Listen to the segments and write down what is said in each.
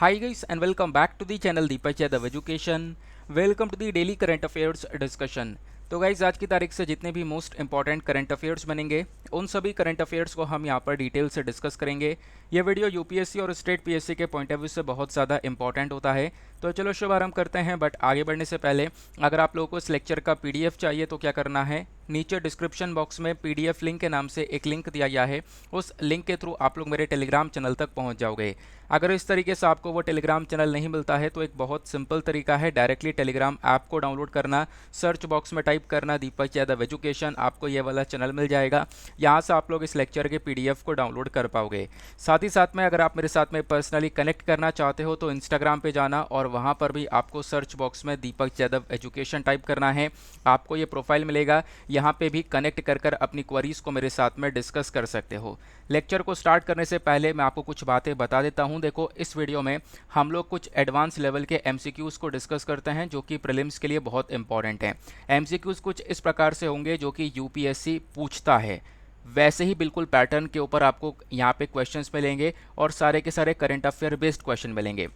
Hi guys and welcome back to the channel Deepak Yadav Education. Welcome to the daily current affairs discussion. तो guys आज की तारीख से जितने भी मोस्ट इंपॉर्टेंट करंट अफेयर्स बनेंगे उन सभी करंट अफेयर्स को हम यहाँ पर डिटेल से डिस्कस करेंगे। ये वीडियो यूपीएससी और स्टेट पीएससी के पॉइंट ऑफ व्यू से बहुत ज़्यादा इंपॉर्टेंट होता है। तो चलो शुभारंभ करते हैं। बट आगे बढ़ने से पहले अगर आप लोगों को इस लेक्चर का पीडीएफ चाहिए तो क्या करना है, नीचे डिस्क्रिप्शन बॉक्स में पीडीएफ लिंक के नाम से एक लिंक दिया गया है, उस लिंक के थ्रू आप लोग मेरे टेलीग्राम चैनल तक पहुंच जाओगे। अगर इस तरीके से आपको वो टेलीग्राम चैनल नहीं मिलता है तो एक बहुत सिंपल तरीका है, डायरेक्टली टेलीग्राम ऐप को डाउनलोड करना, सर्च बॉक्स में टाइप करना दीपक यादव एजुकेशन, आपको ये वाला चैनल मिल जाएगा। यहाँ से आप लोग इस लेक्चर के पीडीएफ को डाउनलोड कर पाओगे। साथ ही साथ में अगर आप मेरे साथ में पर्सनली कनेक्ट करना चाहते हो तो इंस्टाग्राम पे जाना और वहाँ पर भी आपको सर्च बॉक्स में दीपक यादव एजुकेशन टाइप करना है, आपको ये प्रोफाइल मिलेगा। यहाँ पे भी कनेक्ट कर अपनी क्वेरीज को मेरे साथ में डिस्कस कर सकते हो। लेक्चर को स्टार्ट करने से पहले मैं आपको कुछ बातें बता देता हूं। देखो, इस वीडियो में हम लोग कुछ एडवांस लेवल के एमसीक्यूज को डिस्कस करते हैं जो कि प्रीलिम्स के लिए बहुत इंपॉर्टेंट हैं। एमसीक्यूज कुछ इस प्रकार से होंगे जो कि यूपीएससी पूछता है, वैसे ही बिल्कुल पैटर्न के ऊपर आपको यहाँ पे क्वेश्चंस मिलेंगे और सारे के सारे करंट अफेयर बेस्ड क्वेश्चन मिलेंगे।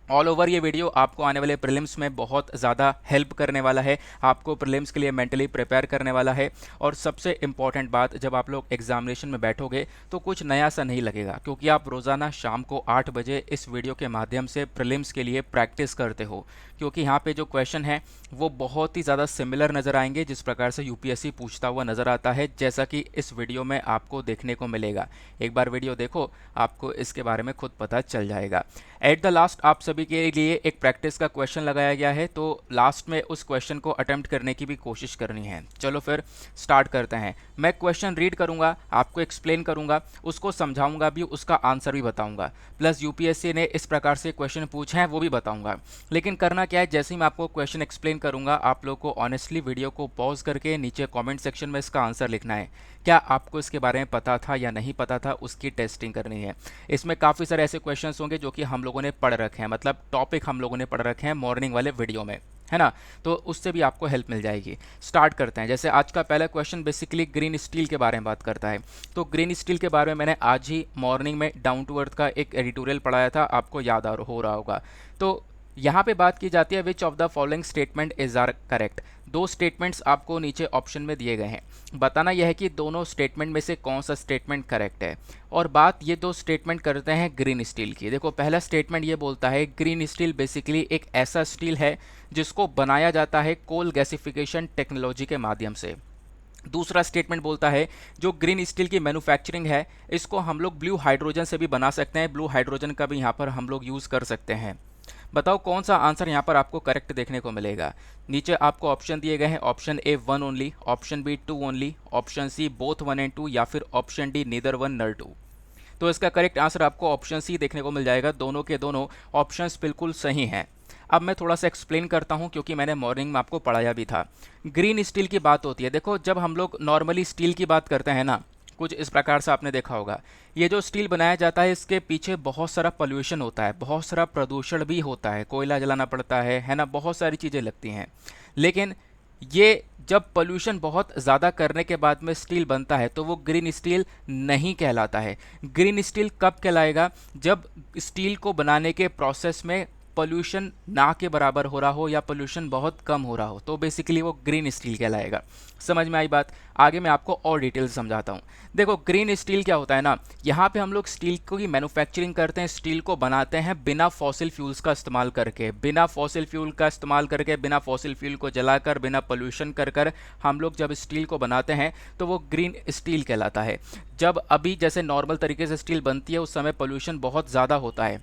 ऑल ओवर ये वीडियो आपको आने वाले प्रीलिम्स में बहुत ज़्यादा हेल्प करने वाला है, आपको प्रीलिम्स के लिए मेंटली प्रिपेयर करने वाला है। और सबसे इम्पॉर्टेंट बात, जब आप लोग एग्जामिनेशन में बैठोगे तो कुछ नया सा नहीं लगेगा, क्योंकि आप रोज़ाना शाम को 8 बजे इस वीडियो के माध्यम से प्रीलिम्स के लिए प्रैक्टिस करते हो। क्योंकि यहाँ पे जो क्वेश्चन है वो बहुत ही ज़्यादा सिमिलर नज़र आएंगे जिस प्रकार से यूपीएससी पूछता हुआ नज़र आता है, जैसा कि इस वीडियो में आपको देखने को मिलेगा। एक बार वीडियो देखो, आपको इसके बारे में खुद पता चल जाएगा। एट द लास्ट आप सभी के लिए एक प्रैक्टिस का क्वेश्चन लगाया गया है, तो लास्ट में उस क्वेश्चन को अटेम्प्ट करने की भी कोशिश करनी है। चलो फिर स्टार्ट करते हैं। मैं क्वेश्चन रीड करूंगा, आपको एक्सप्लेन करूंगा, उसको समझाऊंगा भी, उसका आंसर भी बताऊंगा, प्लस यूपीएससी ने इस प्रकार से क्वेश्चन पूछे हैं वो भी बताऊंगा। लेकिन करना क्या है, जैसे ही मैं आपको क्वेश्चन एक्सप्लेन करूंगा आप लोग को ऑनेस्टली वीडियो को पॉज करके नीचे कमेंट सेक्शन में इसका आंसर लिखना है। क्या आपको इसके बारे में पता था या नहीं पता था, उसकी टेस्टिंग करनी है। इसमें काफ़ी सारे ऐसे क्वेश्चंस होंगे जो कि हम लोगों ने पढ़ रखे हैं, मतलब टॉपिक हम लोगों ने पढ़ रखे हैं मॉर्निंग वाले वीडियो में, है ना, तो उससे भी आपको हेल्प मिल जाएगी। स्टार्ट करते हैं। जैसे आज का पहला क्वेश्चन बेसिकली ग्रीन स्टील के बारे में बात करता है। तो ग्रीन स्टील के बारे में मैंने आज ही मॉर्निंग में डाउन टू अर्थ का एक एडिटोरियल पढ़ाया था, आपको याद हो रहा होगा। तो यहाँ पे बात की जाती है which of the following statement is are correct. दो स्टेटमेंट्स आपको नीचे ऑप्शन में दिए गए हैं, बताना यह है कि दोनों स्टेटमेंट में से कौन सा स्टेटमेंट करेक्ट है। और बात ये दो स्टेटमेंट करते हैं ग्रीन स्टील की। देखो, पहला स्टेटमेंट ये बोलता है ग्रीन स्टील बेसिकली एक ऐसा स्टील है जिसको बनाया जाता है कोल गैसिफिकेशन टेक्नोलॉजी के माध्यम से। दूसरा स्टेटमेंट बोलता है जो ग्रीन स्टील की मैन्युफैक्चरिंग है इसको हम लोग ब्लू हाइड्रोजन से भी बना सकते हैं, ब्लू हाइड्रोजन का भी यहाँ पर हम लोग यूज़ कर सकते हैं। बताओ कौन सा आंसर यहाँ पर आपको करेक्ट देखने को मिलेगा। नीचे आपको ऑप्शन दिए गए हैं, option A 1 only, option B 2 only, option C both 1 and 2, या फिर ऑप्शन डी नीदर 1 नर 2। तो इसका करेक्ट आंसर आपको ऑप्शन सी देखने को मिल जाएगा। दोनों के दोनों ऑप्शंस बिल्कुल सही हैं। अब मैं थोड़ा सा एक्सप्लेन करता हूं क्योंकि मैंने मॉर्निंग में आपको पढ़ाया भी था। ग्रीन स्टील की बात होती है, देखो जब हम लोग नॉर्मली स्टील की बात करते हैं ना, कुछ इस प्रकार से आपने देखा होगा, ये जो स्टील बनाया जाता है इसके पीछे बहुत सारा पोल्यूशन होता है, बहुत सारा प्रदूषण भी होता है, कोयला जलाना पड़ता है ना, बहुत सारी चीज़ें लगती हैं। लेकिन ये जब पोल्यूशन बहुत ज़्यादा करने के बाद में स्टील बनता है तो वो ग्रीन स्टील नहीं कहलाता है। ग्रीन स्टील कब कहलाएगा, जब स्टील को बनाने के प्रोसेस में पोल्यूशन ना के बराबर हो रहा हो या पोल्यूशन बहुत कम हो रहा हो, तो बेसिकली वो ग्रीन स्टील कहलाएगा। समझ में आई बात। आगे मैं आपको और डिटेल समझाता हूँ। देखो ग्रीन स्टील क्या होता है ना, यहाँ पे हम लोग स्टील की मैन्युफैक्चरिंग करते हैं, स्टील को बनाते हैं बिना फॉसिल फ्यूल्स का इस्तेमाल करके, बिना फॉसिल फ्यूल का इस्तेमाल करके, बिना फॉसिल फ्यूल को जलाकर, बिना पोल्यूशन कर हम लोग जब स्टील को बनाते हैं तो वो ग्रीन स्टील कहलाता है। जब अभी जैसे नॉर्मल तरीके से स्टील बनती है उस समय पोल्यूशन बहुत ज़्यादा होता है,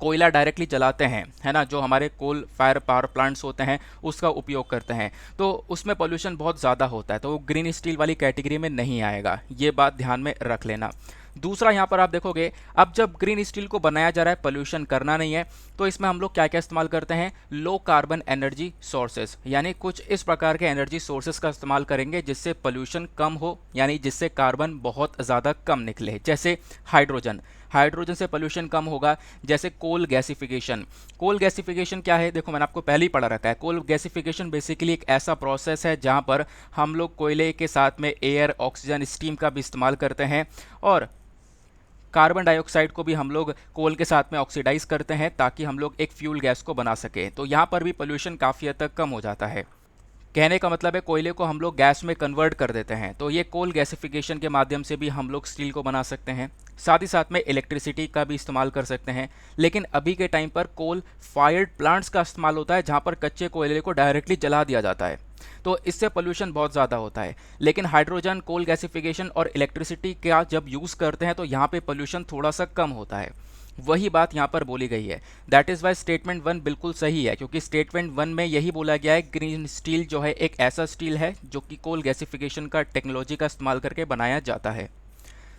कोयला डायरेक्टली जलाते हैं, है ना, जो हमारे कोल फायर पावर प्लांट्स होते हैं उसका उपयोग करते हैं, तो उसमें पोल्यूशन बहुत ज़्यादा होता है, तो वो ग्रीन स्टील वाली कैटेगरी में नहीं आएगा। ये बात ध्यान में रख लेना। दूसरा यहाँ पर आप देखोगे, अब जब ग्रीन स्टील को बनाया जा रहा है, पोल्यूशन करना नहीं है, तो इसमें हम लोग क्या क्या इस्तेमाल करते हैं, लो कार्बन एनर्जी सोर्सेस, यानी कुछ इस प्रकार के एनर्जी सोर्सेस का इस्तेमाल करेंगे जिससे पोल्यूशन कम हो, यानी जिससे कार्बन बहुत ज़्यादा कम निकले। जैसे हाइड्रोजन, हाइड्रोजन से पोल्यूशन कम होगा। जैसे कोल गैसिफिकेशन, कोल गैसिफिकेशन क्या है, देखो मैंने आपको पहले ही पढ़ा रखा है। कोल गैसिफिकेशन बेसिकली एक ऐसा प्रोसेस है जहाँ पर हम लोग कोयले के साथ में एयर, ऑक्सीजन, स्टीम का भी इस्तेमाल करते हैं और कार्बन डाइऑक्साइड को भी हम लोग कोल के साथ में ऑक्सीडाइज करते हैं ताकि हम लोग एक फ्यूल गैस को बना सकें। तो यहाँ पर भी पोल्यूशन काफ़ी हद तक कम हो जाता है। कहने का मतलब है कोयले को हम लोग गैस में कन्वर्ट कर देते हैं, तो ये कोल गैसिफिकेशन के माध्यम से भी हम लोग स्टील को बना सकते हैं। साथ ही साथ में इलेक्ट्रिसिटी का भी इस्तेमाल कर सकते हैं, लेकिन अभी के टाइम पर कोल फायर्ड प्लांट्स का इस्तेमाल होता है जहाँ पर कच्चे कोयले को डायरेक्टली जला दिया जाता है, तो इससे पोल्यूशन बहुत ज़्यादा होता है। लेकिन हाइड्रोजन, कोल गैसिफिकेशन और इलेक्ट्रिसिटी का जब यूज़ करते हैं तो यहाँ पे पोल्यूशन थोड़ा सा कम होता है। वही बात यहाँ पर बोली गई है। दैट इज़ वाई स्टेटमेंट 1 बिल्कुल सही है, क्योंकि स्टेटमेंट 1 में यही बोला गया है ग्रीन स्टील जो है एक ऐसा स्टील है जो कि कोल गैसिफिकेशन का टेक्नोलॉजी का इस्तेमाल करके बनाया जाता है।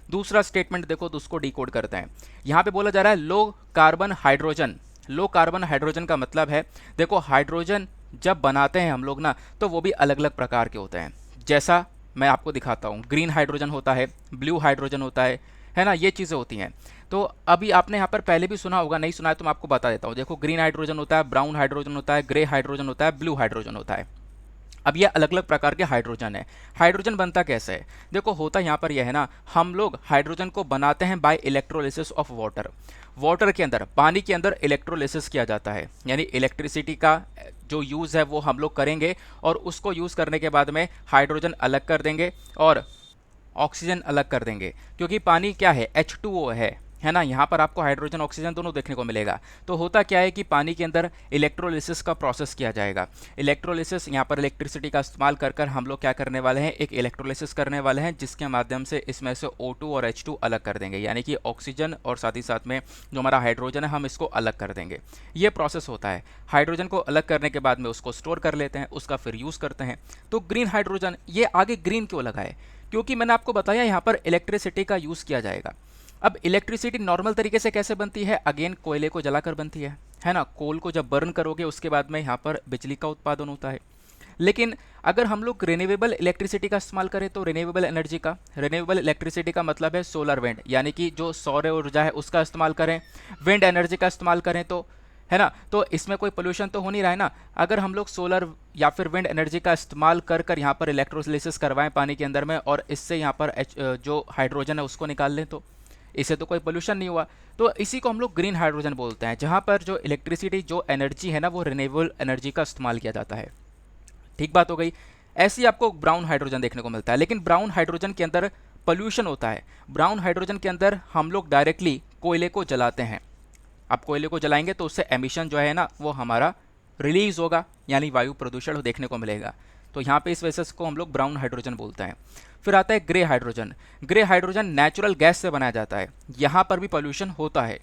दूसरा स्टेटमेंट देखो तो उसको डिकोड करते हैं। यहाँ पे बोला जा रहा है low carbon hydrogen. Low carbon hydrogen का मतलब है, देखो हाइड्रोजन जब बनाते हैं हम लोग ना, तो वो भी अलग अलग प्रकार के होते हैं। जैसा मैं आपको दिखाता हूँ, ग्रीन हाइड्रोजन होता है, ब्लू हाइड्रोजन होता है ना, ये चीज़ें होती हैं। तो अभी आपने यहाँ पर पहले भी सुना होगा, नहीं सुना है तो मैं आपको बता देता हूँ। देखो ग्रीन हाइड्रोजन होता है, ब्राउन हाइड्रोजन होता है, ग्रे हाइड्रोजन होता है, ब्लू हाइड्रोजन होता है। अब ये अलग अलग प्रकार के हाइड्रोजन है। हाइड्रोजन बनता कैसे है? देखो होता यहाँ पर यह है ना, हम लोग हाइड्रोजन को बनाते हैं by electrolysis of water. Water के अंदर, पानी के अंदर इलेक्ट्रोलिसिस किया जाता है, यानी इलेक्ट्रिसिटी का जो यूज़ है वो हम लोग करेंगे और उसको यूज़ करने के बाद में हाइड्रोजन अलग कर देंगे और ऑक्सीजन अलग कर देंगे, क्योंकि पानी क्या है, H2O है ना। यहाँ पर आपको हाइड्रोजन ऑक्सीजन दोनों देखने को मिलेगा। तो होता क्या है कि पानी के अंदर इलेक्ट्रोलिसिस का प्रोसेस किया जाएगा। इलेक्ट्रोलिसिस, यहाँ पर इलेक्ट्रिसिटी का इस्तेमाल कर कर हम लोग क्या करने वाले हैं, एक इलेक्ट्रोलिसिस करने वाले हैं, जिसके माध्यम से इसमें से O2 और H2 अलग कर देंगे, यानी कि ऑक्सीजन और साथ ही साथ में जो हमारा हाइड्रोजन है हम इसको अलग कर देंगे। ये प्रोसेस होता है। हाइड्रोजन को अलग करने के बाद में उसको स्टोर कर लेते हैं, उसका फिर यूज़ करते हैं। तो ग्रीन हाइड्रोजन, ये आगे ग्रीन क्यों लगा है? क्योंकि मैंने आपको बताया यहाँ पर इलेक्ट्रिसिटी का यूज़ किया जाएगा। अब इलेक्ट्रिसिटी नॉर्मल तरीके से कैसे बनती है? अगेन कोयले को जलाकर बनती है ना। कोल को जब बर्न करोगे उसके बाद में यहाँ पर बिजली का उत्पादन होता है। लेकिन अगर हम लोग रिन्यूएबल इलेक्ट्रिसिटी का इस्तेमाल करें तो रिन्यूएबल एनर्जी का, रिन्यूएबल इलेक्ट्रिसिटी का मतलब है सोलर विंड, यानी कि जो सौर ऊर्जा है उसका इस्तेमाल करें, विंड एनर्जी का इस्तेमाल करें, तो है ना, तो इसमें कोई पोल्यूशन तो हो नहीं रहा है ना। अगर हम लोग सोलर या फिर विंड एनर्जी का इस्तेमाल कर कर यहाँ पर इलेक्ट्रोलिसिस करवाएं पानी के अंदर में और इससे यहाँ पर जो हाइड्रोजन है उसको निकाल लें, तो इससे तो कोई पोल्यूशन नहीं हुआ। तो इसी को हम लोग ग्रीन हाइड्रोजन बोलते हैं, जहाँ पर जो इलेक्ट्रिसिटी, जो एनर्जी है ना, वो रिन्यूएबल एनर्जी का इस्तेमाल किया जाता है। ठीक बात हो गई। ऐसे ही आपको ब्राउन हाइड्रोजन देखने को मिलता है, लेकिन ब्राउन हाइड्रोजन के अंदर पोल्यूशन होता है। ब्राउन हाइड्रोजन के अंदर हम लोग डायरेक्टली कोयले को जलाते हैं। अब कोयले को जलाएंगे तो उससे एमिशन जो है ना वो हमारा रिलीज होगा, यानी वायु प्रदूषण देखने को मिलेगा। तो यहाँ पे इस वजह से इसको हम लोग ब्राउन हाइड्रोजन बोलते हैं। फिर आता है grey hydrogen. Grey hydrogen natural gas से बनाया जाता है, यहाँ पर भी पोल्यूशन होता है।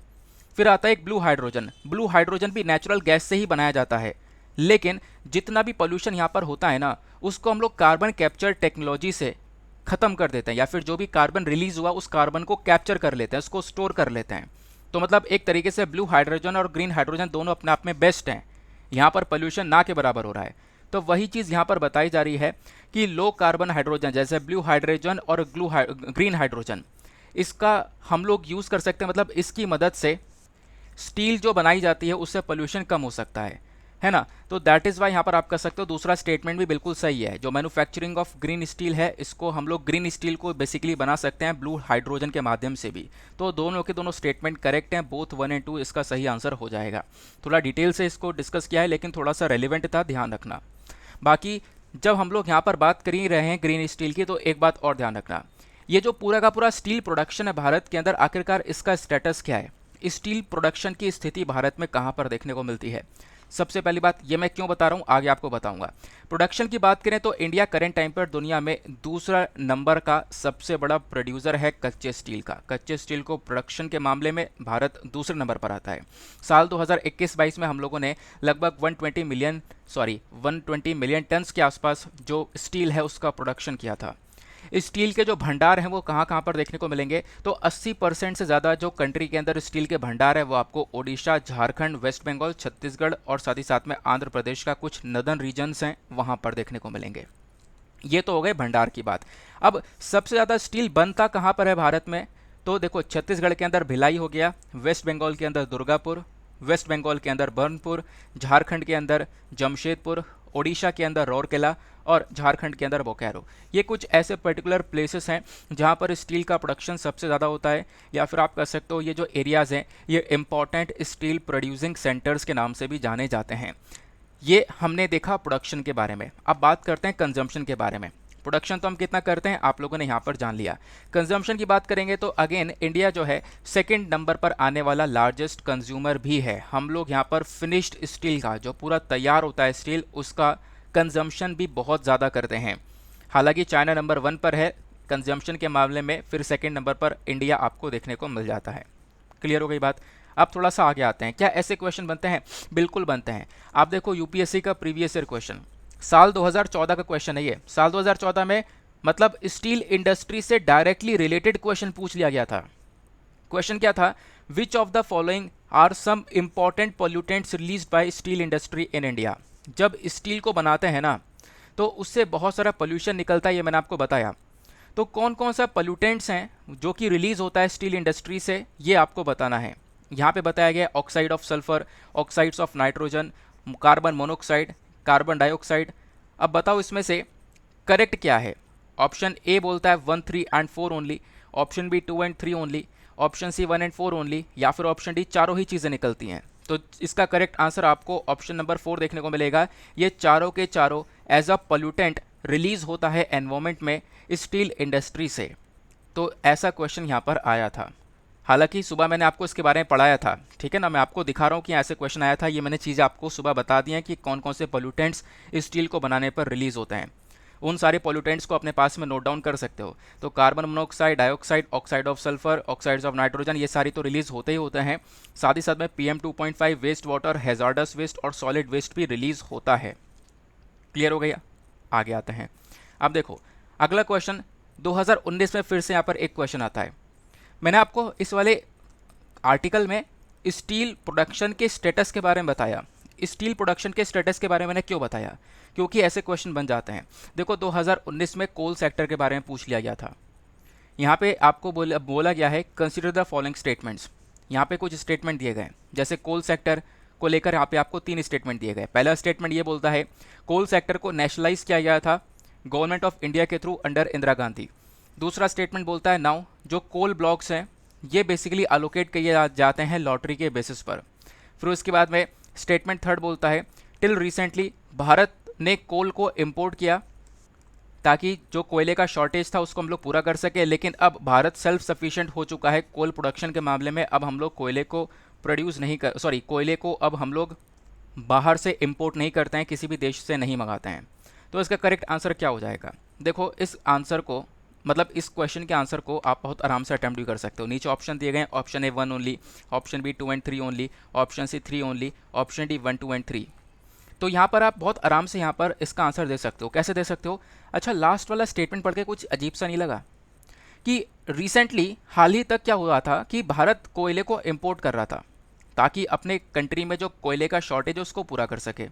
फिर आता है एक ब्लू हाइड्रोजन। ब्लू हाइड्रोजन भी नेचुरल गैस से ही बनाया जाता है, लेकिन जितना भी पोल्यूशन यहाँ पर होता है ना, उसको हम लोग कार्बन कैप्चर टेक्नोलॉजी से ख़त्म कर देते हैं, या फिर जो भी कार्बन रिलीज हुआ उस कार्बन को कैप्चर कर लेते हैं, उसको स्टोर कर लेते हैं। तो मतलब एक तरीके से ब्लू हाइड्रोजन और ग्रीन हाइड्रोजन दोनों अपने आप में बेस्ट हैं। यहाँ पर पोल्यूशन ना के बराबर हो रहा है। तो वही चीज़ यहाँ पर बताई जा रही है कि लो कार्बन हाइड्रोजन जैसे ब्लू हाइड्रोजन और ग्रीन हाइड्रोजन, इसका हम लोग यूज़ कर सकते हैं। मतलब इसकी मदद से स्टील जो बनाई जाती है उससे पोल्यूशन कम हो सकता है ना। तो दैट इज़ वाई यहाँ पर आप कर सकते हो। दूसरा स्टेटमेंट भी बिल्कुल सही है। जो मैन्युफैक्चरिंग ऑफ ग्रीन स्टील है, इसको हम लोग ग्रीन स्टील को बेसिकली बना सकते हैं ब्लू हाइड्रोजन के माध्यम से भी। तो दोनों के दोनों स्टेटमेंट करेक्ट हैं, बोथ 1 और 2 इसका सही आंसर हो जाएगा। थोड़ा डिटेल से इसको डिस्कस किया है, लेकिन थोड़ा सा रेलिवेंट था, ध्यान रखना। बाकी जब हम लोग यहाँ पर बात कर ही रहे हैं ग्रीन स्टील की, तो एक बात और ध्यान रखना, ये जो पूरा का पूरा स्टील प्रोडक्शन है भारत के अंदर, आखिरकार इसका स्टेटस क्या है? स्टील प्रोडक्शन की स्थिति भारत में कहाँ पर देखने को मिलती है? सबसे पहली बात ये मैं क्यों बता रहा हूँ आगे आपको बताऊंगा। प्रोडक्शन की बात करें तो इंडिया करंट टाइम पर दुनिया में दूसरा नंबर का सबसे बड़ा प्रोड्यूसर है कच्चे स्टील का। कच्चे स्टील को प्रोडक्शन के मामले में भारत दूसरे नंबर पर आता है। साल 2021-22 में हम लोगों ने लगभग 120 मिलियन टन्स के आसपास जो स्टील है उसका प्रोडक्शन किया था। स्टील के जो भंडार हैं वो कहाँ कहाँ पर देखने को मिलेंगे? तो 80% से ज़्यादा जो कंट्री के अंदर स्टील के भंडार है वो आपको ओडिशा, झारखंड, वेस्ट बंगाल, छत्तीसगढ़ और साथ ही साथ में आंध्र प्रदेश का कुछ नदर्न रीजन्स हैं वहाँ पर देखने को मिलेंगे। ये तो हो गए भंडार की बात। अब सबसे ज़्यादा स्टील बनता कहाँ पर है भारत में? तो देखो छत्तीसगढ़ के अंदर भिलाई हो गया, वेस्ट बंगाल के अंदर दुर्गापुर, वेस्ट बंगाल के अंदर बर्नपुर, झारखंड के अंदर जमशेदपुर, ओडिशा के अंदर राउरकेला और झारखंड के अंदर बोकारो। ये कुछ ऐसे पर्टिकुलर प्लेसेस हैं जहाँ पर स्टील का प्रोडक्शन सबसे ज़्यादा होता है, या फिर आप कह सकते हो ये जो एरियाज़ हैं ये इंपॉर्टेंट स्टील प्रोड्यूसिंग सेंटर्स के नाम से भी जाने जाते हैं। ये हमने देखा प्रोडक्शन के बारे में। अब बात करते हैं कंजम्पशन के बारे में। प्रोडक्शन तो हम कितना करते हैं आप लोगों ने यहाँ पर जान लिया। कंजम्पशन की बात करेंगे तो अगेन इंडिया जो है सेकंड नंबर पर आने वाला लार्जेस्ट कंज्यूमर भी है। हम लोग यहाँ पर फिनिश्ड स्टील का जो पूरा तैयार होता है स्टील, उसका कंजम्पशन भी बहुत ज़्यादा करते हैं। हालांकि चाइना नंबर 1 पर है कंजम्पशन के मामले में, फिर सेकेंड नंबर पर इंडिया आपको देखने को मिल जाता है। क्लियर हो गई बात। अब थोड़ा सा आगे आते हैं। क्या ऐसे क्वेश्चन बनते हैं? बिल्कुल बनते हैं। आप देखो यूपीएससी का प्रीवियस ईयर क्वेश्चन साल 2014 का क्वेश्चन है ये। साल 2014 में मतलब स्टील इंडस्ट्री से डायरेक्टली रिलेटेड क्वेश्चन पूछ लिया गया था। क्वेश्चन क्या था? Which of the following are some important pollutants released by steel industry in India. जब स्टील को बनाते हैं ना तो उससे बहुत सारा पोल्यूशन निकलता है, ये मैंने आपको बताया। तो कौन कौन सा पोल्यूटेंट्स हैं जो कि रिलीज होता है स्टील इंडस्ट्री से, ये आपको बताना है। यहाँ पे बताया गया oxide of sulphur, oxides of nitrogen, carbon monoxide, carbon dioxide. अब बताओ इसमें से करेक्ट क्या है? ऑप्शन ए बोलता है 1, 3 and 4 only, option B 2 and 3 only, option C 1 and 4 only, या फिर ऑप्शन डी चारों ही चीज़ें निकलती हैं। तो इसका करेक्ट आंसर आपको ऑप्शन नंबर 4 देखने को मिलेगा। ये चारों के चारों एज अ पोल्यूटेंट रिलीज होता है एनवायरमेंट में स्टील इंडस्ट्री से। तो ऐसा क्वेश्चन यहाँ पर आया था। हालांकि सुबह मैंने आपको इसके बारे में पढ़ाया था, ठीक है ना। मैं आपको दिखा रहा हूँ कि ऐसे क्वेश्चन आया था। ये मैंने चीज़ें आपको सुबह बता दी हैं कि कौन कौन से पोल्यूटेंट्स स्टील को बनाने पर रिलीज होते हैं। उन सारे पोल्यूटेंट्स को अपने पास में नोट डाउन कर सकते हो। तो carbon monoxide, dioxide, oxide of sulphur, oxides of nitrogen, ये सारी तो रिलीज होते ही होते हैं। साथ ही साथ में PM2.5 waste water, hazardous waste और सॉलिड वेस्ट भी रिलीज होता है। क्लियर हो गया? आगे आते हैं। अब देखो अगला क्वेश्चन 2019 में फिर से यहाँ पर एक क्वेश्चन आता है। मैंने आपको इस वाले आर्टिकल में स्टील प्रोडक्शन के स्टेटस के बारे में बताया। स्टील प्रोडक्शन के स्टेटस के बारे में मैंने क्यों बताया? क्योंकि ऐसे क्वेश्चन बन जाते हैं। देखो 2019 में कोल सेक्टर के बारे में पूछ लिया गया था। यहाँ पे आपको बोला गया है कंसिडर द फॉलोइंग स्टेटमेंट्स। यहाँ पे कुछ स्टेटमेंट दिए गए, जैसे कोल सेक्टर को लेकर यहाँ पे आपको 3 स्टेटमेंट दिए गए। पहला स्टेटमेंट ये बोलता है कोल सेक्टर को नेशनलाइज किया गया था गवर्नमेंट ऑफ इंडिया के थ्रू अंडर इंदिरा गांधी। दूसरा स्टेटमेंट बोलता है नाउ जो कोल ब्लॉक्स हैं ये बेसिकली अलोकेट किए जाते हैं लॉटरी के बेसिस पर। फिर उसके बाद में स्टेटमेंट थर्ड बोलता है टिल रिसेंटली भारत ने कोल को इंपोर्ट किया ताकि जो कोयले का शॉर्टेज था उसको हम लोग पूरा कर सके, लेकिन अब भारत सेल्फ सफिशिएंट हो चुका है कोल प्रोडक्शन के मामले में। अब हम लोग कोयले को प्रोड्यूस नहीं कर कोयले को अब हम लोग बाहर से इंपोर्ट नहीं करते हैं, किसी भी देश से नहीं मंगाते हैं। तो इसका करेक्ट आंसर क्या हो जाएगा? देखो इस आंसर को मतलब इस क्वेश्चन के आंसर को आप बहुत आराम से अटेम्प्ट भी कर सकते हो। नीचे ऑप्शन दिए गए, option A 1 only, option B 2 and 3 only, option C 3 only, option D 1, 2 and 3। तो यहाँ पर आप बहुत आराम से यहाँ पर इसका आंसर दे सकते हो। कैसे दे सकते हो? अच्छा, लास्ट वाला स्टेटमेंट पढ़ के कुछ अजीब सा नहीं लगा कि रिसेंटली हाल ही तक क्या हुआ था कि भारत कोयले को इम्पोर्ट कर रहा था ताकि अपने कंट्री में जो कोयले का शॉर्टेज है उसको पूरा कर सके,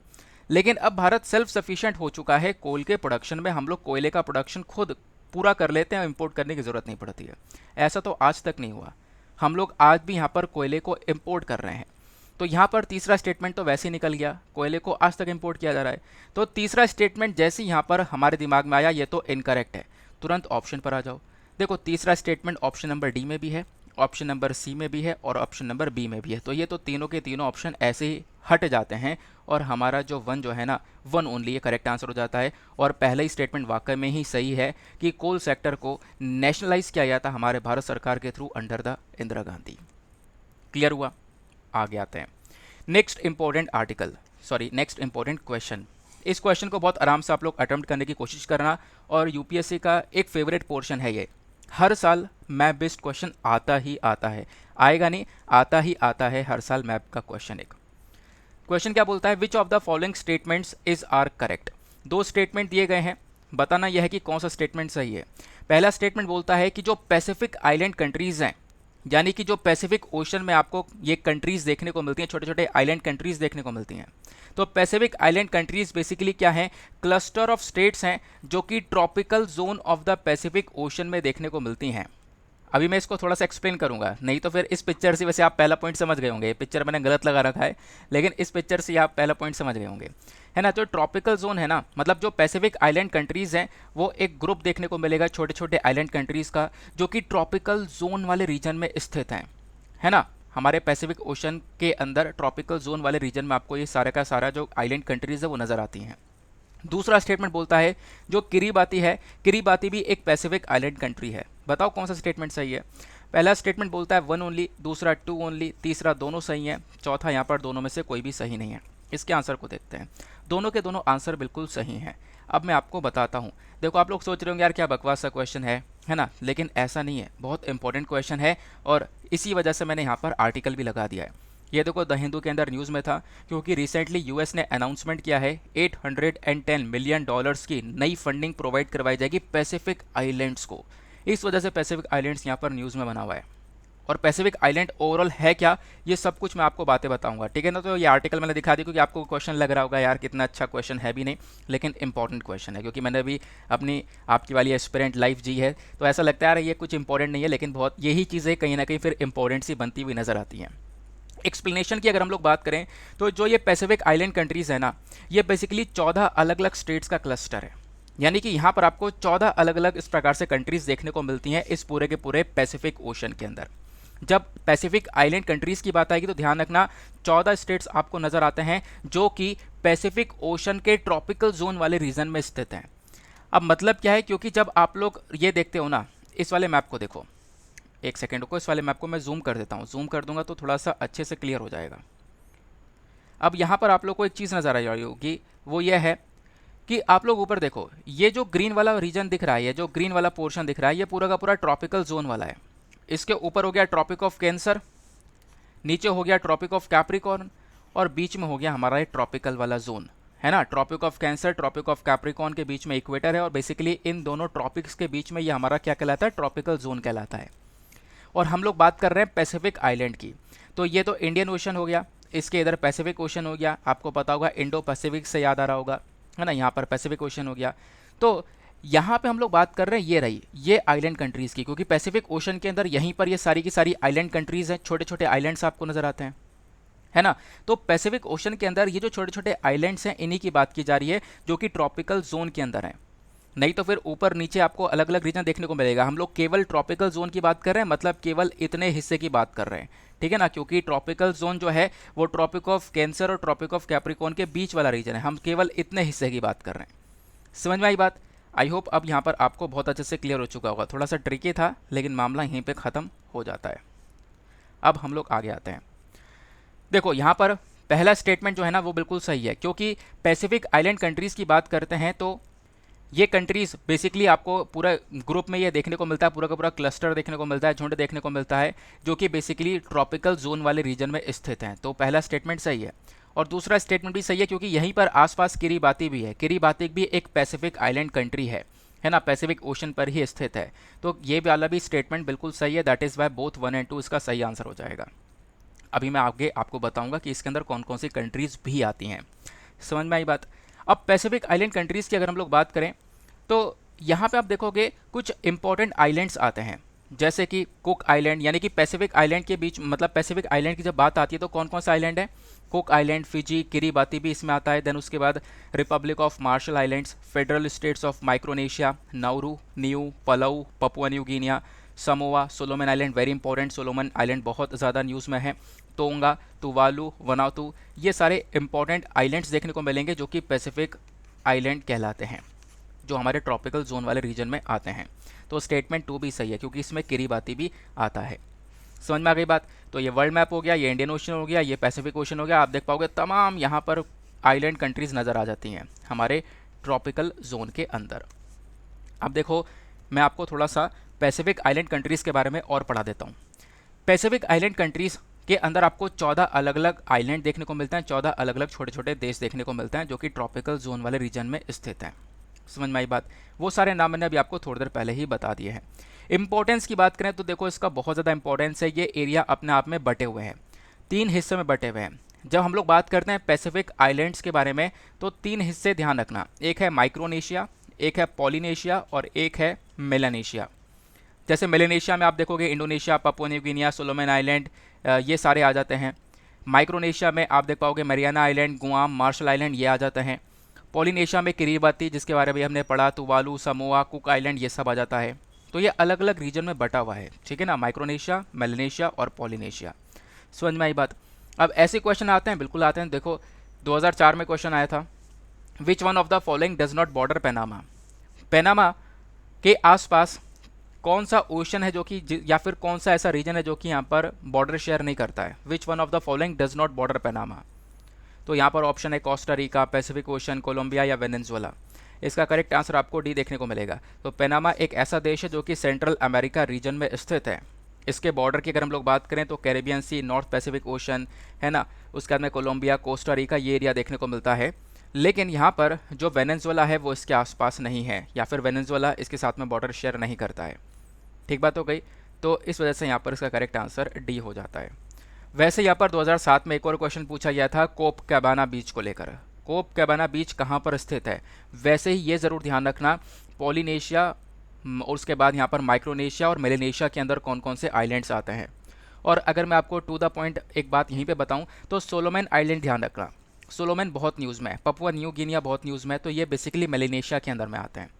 लेकिन अब भारत सेल्फ सफिशिएंट हो चुका है कोल के प्रोडक्शन में। हम लोग कोयले का प्रोडक्शन खुद पूरा कर लेते हैं, इंपोर्ट करने की ज़रूरत नहीं पड़ती है। ऐसा तो आज तक नहीं हुआ। हम लोग आज भी यहाँ पर कोयले को इंपोर्ट कर रहे हैं। तो यहाँ पर तीसरा स्टेटमेंट तो वैसे ही निकल गया, कोयले को आज तक इंपोर्ट किया जा रहा है। तो तीसरा स्टेटमेंट जैसे यहाँ पर हमारे दिमाग में आया ये तो इनकरेक्ट है, तुरंत ऑप्शन पर आ जाओ। देखो तीसरा स्टेटमेंट ऑप्शन नंबर डी में भी है, ऑप्शन नंबर सी में भी है और ऑप्शन नंबर बी में भी है। तो ये तो तीनों के तीनों ऑप्शन ऐसे ही हट जाते हैं और हमारा जो 1 जो है ना 1 ओनली ये करेक्ट आंसर हो जाता है। और पहला ही स्टेटमेंट वाकई में ही सही है कि कोल सेक्टर को नेशनलाइज किया गया था हमारे भारत सरकार के through under the Indira Gandhi. Clear हुआ? आगे आते हैं नेक्स्ट इंपॉर्टेंट क्वेश्चन। इस क्वेश्चन को बहुत आराम से आप लोग अटेम्प्ट करने की कोशिश करना और यूपीएससी का एक फेवरेट पोर्शन है ये। हर साल मैप बेस्ड क्वेश्चन आता ही आता है, आएगा नहीं, आता ही आता है हर साल मैप का क्वेश्चन। एक क्वेश्चन क्या बोलता है? Which of the following statements is are correct. 2 statement दिए गए हैं, बताना यह है कि कौन सा स्टेटमेंट सही है। पहला स्टेटमेंट बोलता है कि जो पैसिफिक आइलैंड कंट्रीज हैं, यानी कि जो पैसिफिक ओशन में आपको ये कंट्रीज देखने को मिलती हैं, छोटे छोटे आइलैंड कंट्रीज देखने को मिलती हैं। तो पैसिफिक आइलैंड कंट्रीज बेसिकली क्या है? क्लस्टर ऑफ स्टेट्स हैं जो कि tropical zone of the Pacific ocean में देखने को मिलती हैं। अभी मैं इसको थोड़ा सा एक्सप्लेन करूंगा, नहीं तो फिर इस पिक्चर से वैसे आप पहला पॉइंट समझ गए होंगे, ये पिक्चर मैंने गलत लगा रखा है, लेकिन इस पिक्चर से आप पहला पॉइंट समझ गए होंगे, है ना। तो ट्रॉपिकल जोन है ना, मतलब जो पैसिफिक आइलैंड कंट्रीज़ हैं वो एक ग्रुप देखने को मिलेगा छोटे छोटे आइलैंड कंट्रीज़ का, जो कि ट्रॉपिकल जोन वाले रीजन में स्थित हैं, है ना। हमारे पैसिफिक ओशन के अंदर ट्रॉपिकल जोन वाले रीजन में आपको ये सारा का सारा जो आइलैंड कंट्रीज़ है वो नज़र आती हैं। दूसरा स्टेटमेंट बोलता है जो किरीबाती है, किरीबाती भी एक पैसिफिक आइलैंड कंट्री है। बताओ कौन सा स्टेटमेंट सही है। पहला स्टेटमेंट बोलता है 1 ओनली, दूसरा 2 ओनली, तीसरा दोनों सही हैं, चौथा यहाँ पर दोनों में से कोई भी सही नहीं है। इसके आंसर को देखते हैं। दोनों के दोनों आंसर बिल्कुल सही हैं। अब मैं आपको बताता हूँ। देखो आप लोग सोच रहे होंगे यार क्या बकवास सा क्वेश्चन है ना, लेकिन ऐसा नहीं है, बहुत इंपॉर्टेंट क्वेश्चन है और इसी वजह से मैंने यहाँ पर आर्टिकल भी लगा दिया है। ये देखो द हिंदू के अंदर न्यूज़ में था, क्योंकि रिसेंटली यूएस ने अनाउंसमेंट किया है 810 मिलियन डॉलर्स की नई फंडिंग प्रोवाइड करवाई जाएगी पैसिफिक आइलैंड्स को। इस वजह से पैसिफिक आइलैंड्स यहाँ पर न्यूज़ में बना हुआ है। और पैसिफिक आइलैंड ओवरऑल है क्या, ये सब कुछ मैं आपको बातें बताऊंगा, ठीक है ना। तो ये आर्टिकल मैंने दिखा दी क्योंकि आपको क्वेश्चन लग रहा होगा यार कितना अच्छा क्वेश्चन है भी नहीं, लेकिन इंपॉर्टेंट क्वेश्चन है, क्योंकि मैंने अभी अपनी आपकी वाली एस्पिरेंट लाइफ जी है, तो ऐसा लगता है यार ये कुछ इंपॉर्टेंट नहीं है, लेकिन बहुत यही चीज़ें कहीं ना कहीं फिर इंपॉर्टेंट सी बनती हुई नजर आती हैं। एक्सप्लेनेशन की अगर हम लोग बात करें तो जो ये पैसिफिक आइलैंड कंट्रीज़ है ना, ये बेसिकली 14 अलग अलग स्टेट्स का क्लस्टर है। यानी कि यहाँ पर आपको 14 अलग अलग इस प्रकार से कंट्रीज़ देखने को मिलती हैं इस पूरे के पूरे पैसिफिक ओशन के अंदर। जब पैसिफिक आइलैंड कंट्रीज़ की बात आएगी तो ध्यान रखना 14 स्टेट्स आपको नज़र आते हैं जो कि पैसिफिक ओशन के ट्रॉपिकल जोन वाले रीजन में स्थित हैं। अब मतलब क्या है, क्योंकि जब आप लोग ये देखते हो ना, इस वाले मैप को देखो, एक सेकेंड को, इस वाले मैप को मैं जूम कर देता हूँ, जूम कर दूंगा तो थोड़ा सा अच्छे से क्लियर हो जाएगा। अब यहाँ पर आप लोग को एक चीज़ नज़र आ रही होगी, वो ये है कि आप लोग ऊपर देखो, ये जो ग्रीन वाला रीजन दिख रहा है, ये जो ग्रीन वाला पोर्शन दिख रहा है, ये पूरा का पूरा ट्रॉपिकल जोन वाला है। इसके ऊपर हो गया ट्रॉपिक ऑफ कैंसर, नीचे हो गया ट्रॉपिक ऑफ कैप्रिकॉर्न, और बीच में हो गया हमारा ये ट्रॉपिकल वाला जोन, है ना। Tropic of Cancer, Tropic of Capricorn के बीच में इक्वेटर है, और बेसिकली इन दोनों ट्रॉपिक्स के बीच में ये हमारा क्या कहलाता है, ट्रॉपिकल जोन कहलाता है। और हम लोग बात कर रहे हैं पैसिफिक आइलैंड की, तो ये तो इंडियन ओशन हो गया, इसके इधर पैसिफिक ओशन हो गया, आपको पता होगा इंडो पैसिफिक से याद आ रहा होगा, है ना। यहाँ पर पैसिफिक ओशन हो गया। तो यहाँ पे हम लोग बात कर रहे हैं ये रही ये आइलैंड कंट्रीज़ की, क्योंकि पैसिफिक ओशन के अंदर यहीं पर ये सारी की सारी आइलैंड कंट्रीज़ हैं, छोटे छोटे आइलैंड्स आपको नज़र आते हैं, है ना। तो पैसिफिक ओशन के अंदर ये जो छोटे छोटे आइलैंड्स हैं इन्हीं की बात की जा रही है, जो कि ट्रॉपिकल जोन के अंदर हैं। नहीं तो फिर ऊपर नीचे आपको अलग अलग रीजन देखने को मिलेगा। हम लोग केवल ट्रॉपिकल जोन की बात कर रहे हैं, मतलब केवल इतने हिस्से की बात कर रहे हैं, ठीक है ना। क्योंकि ट्रॉपिकल जोन जो है वो ट्रॉपिक ऑफ कैंसर और ट्रॉपिक ऑफ कैप्रिकॉर्न के बीच वाला रीजन है, हम केवल इतने हिस्से की बात कर रहे हैं। समझ में आई बात। आई होप अब यहाँ पर आपको बहुत अच्छे से क्लियर हो चुका होगा। थोड़ा सा ट्रिकी था लेकिन मामला यहीं पे ख़त्म हो जाता है। अब हम लोग आगे आते हैं। देखो यहाँ पर पहला स्टेटमेंट जो है ना वो बिल्कुल सही है, क्योंकि पैसिफिक आइलैंड कंट्रीज़ की बात करते हैं तो ये कंट्रीज़ बेसिकली आपको पूरा ग्रुप में ये देखने को मिलता है, पूरा का पूरा क्लस्टर देखने को मिलता है, झुंड देखने को मिलता है, जो कि बेसिकली ट्रॉपिकल जोन वाले रीजन में स्थित हैं। तो पहला स्टेटमेंट सही है। और दूसरा स्टेटमेंट भी सही है, क्योंकि यहीं पर आसपास किरीबाती भी है। किरीबाती भी एक पैसिफिक आइलैंड कंट्री है ना, पैसिफिक ओशन पर ही स्थित है। तो ये वाला भी स्टेटमेंट बिल्कुल सही है। दैट इज़ वाई बोथ 1 और 2 इसका सही आंसर हो जाएगा। अभी मैं आगे आपको बताऊंगा कि इसके अंदर कौन कौन सी कंट्रीज़ भी आती हैं। समझ में आई बात। अब पैसिफिक आइलैंड कंट्रीज़ की अगर हम लोग बात करें तो यहाँ पे आप देखोगे कुछ इंपॉर्टेंट आइलैंड्स आते हैं, जैसे कि कुक आइलैंड, यानी कि पैसिफिक आइलैंड के बीच, मतलब पैसिफिक आइलैंड की जब बात आती है तो कौन कौन सा आइलैंड है, कुक आइलैंड, फिजी, किरीबाती भी इसमें आता है। देन उसके बाद Republic of Marshall Islands, federal states of Micronesia, Nauru, new, Palau, Papua new Guinea, Samoa, Solomon island, very important, Solomon island बहुत ज़्यादा न्यूज़ में है, तोंगा, तुवालू, वनातू, ये सारे इंपॉर्टेंट आइलैंड्स देखने को मिलेंगे जो कि पैसिफिक आइलैंड कहलाते हैं, जो हमारे ट्रॉपिकल जोन वाले रीजन में आते हैं। तो स्टेटमेंट 2 भी सही है, क्योंकि इसमें किरीबाती भी आता है। समझ में आ गई बात। तो ये वर्ल्ड मैप हो गया, ये इंडियन ओशन हो गया, ये पैसिफिक ओशन हो गया। आप देख पाओगे तमाम यहाँ पर आइलैंड कंट्रीज़ नज़र आ जाती हैं हमारे ट्रॉपिकल जोन के अंदर। अब देखो मैं आपको थोड़ा सा पैसिफिक आइलैंड कंट्रीज़ के बारे में और पढ़ा देता हूँ। पैसिफिक आइलैंड कंट्रीज़ के अंदर आपको 14 अलग अलग आइलैंड देखने को मिलते हैं, 14 अलग अलग छोटे छोटे देश देखने को मिलते हैं, जो कि ट्रॉपिकल जोन वाले रीजन में स्थित हैं। समझ में आई बात। वो सारे नाम मैंने अभी आपको थोड़ी देर पहले ही बता दिए हैं। इंपॉर्टेंस की बात करें तो देखो इसका बहुत ज़्यादा इंपॉर्टेंस है। ये एरिया अपने आप में बटे हुए हैं, 3 हिस्सों में बटे हुए हैं। जब हम लोग बात करते हैं पैसिफिक आइलैंड्स के बारे में तो 3 हिस्से ध्यान रखना, एक है माइक्रोनेशिया, एक है पॉलिनेशिया और एक है मेलानेशिया। जैसे मेलेनेशिया में आप देखोगे Indonesia, Papua new Guinea, Solomon island, ये सारे आ जाते हैं। माइक्रोनेशिया में आप देख पाओगे Mariana Island, Guam, Marshall Island, ये आ जाते हैं। पॉलिनेशिया में किरीबाती, जिसके बारे में हमने पढ़ा, तुवालू, समोआ, कुक आइलैंड, ये सब आ जाता है। तो ये अलग अलग रीजन में बटा हुआ है, ठीक है ना, माइक्रोनेशिया, मेलेनेशिया और पॉलिनेशिया। समझ में आई बात। अब ऐसे क्वेश्चन आते हैं, बिल्कुल आते हैं। देखो 2004 में क्वेश्चन आया था, विच one of the following does not border Panama. Panama के आसपास कौन सा ओशन है जो कि या फिर कौन सा ऐसा रीजन है जो कि यहाँ पर बॉर्डर शेयर नहीं करता है। Which one of the following does not border Panama. तो यहाँ पर ऑप्शन है Costa Rica, Pacific Ocean, Colombia या वेनेजुएला। इसका करेक्ट आंसर आपको डी देखने को मिलेगा। तो पनामा एक ऐसा देश है जो कि सेंट्रल अमेरिका रीजन में स्थित है। इसके बॉर्डर की अगर हम लोग बात करें तो Caribbean sea, north Pacific ocean है ना, उसके बाद में कोलंबिया, कोस्टा रिका, ये एरिया देखने को मिलता है। लेकिन यहाँ पर जो वेनेजुएला है वो इसके आसपास नहीं है, या फिर वेनेजुएला इसके साथ में बॉर्डर शेयर नहीं करता है। ठीक बात हो गई। तो इस वजह से यहाँ पर इसका करेक्ट आंसर डी हो जाता है। वैसे यहाँ पर 2007 में एक और क्वेश्चन पूछा गया था कोप कैबाना बीच को लेकर। कोप कैबाना बीच कहाँ पर स्थित है। वैसे ही ये ज़रूर ध्यान रखना, पॉलिनेशिया और उसके बाद यहाँ पर माइक्रोनेशिया और मेलेनेशिया के अंदर कौन कौन से आइलैंड्स आते हैं। और अगर मैं आपको टू द पॉइंट एक बात यहीं पे बताऊं तो सोलोमन आइलैंड ध्यान रखना। सोलोमन बहुत न्यूज़ में है, पपुआ न्यू गिनिया बहुत न्यूज़ में है, तो ये बेसिकली मेलेनेशिया के अंदर में आते हैं।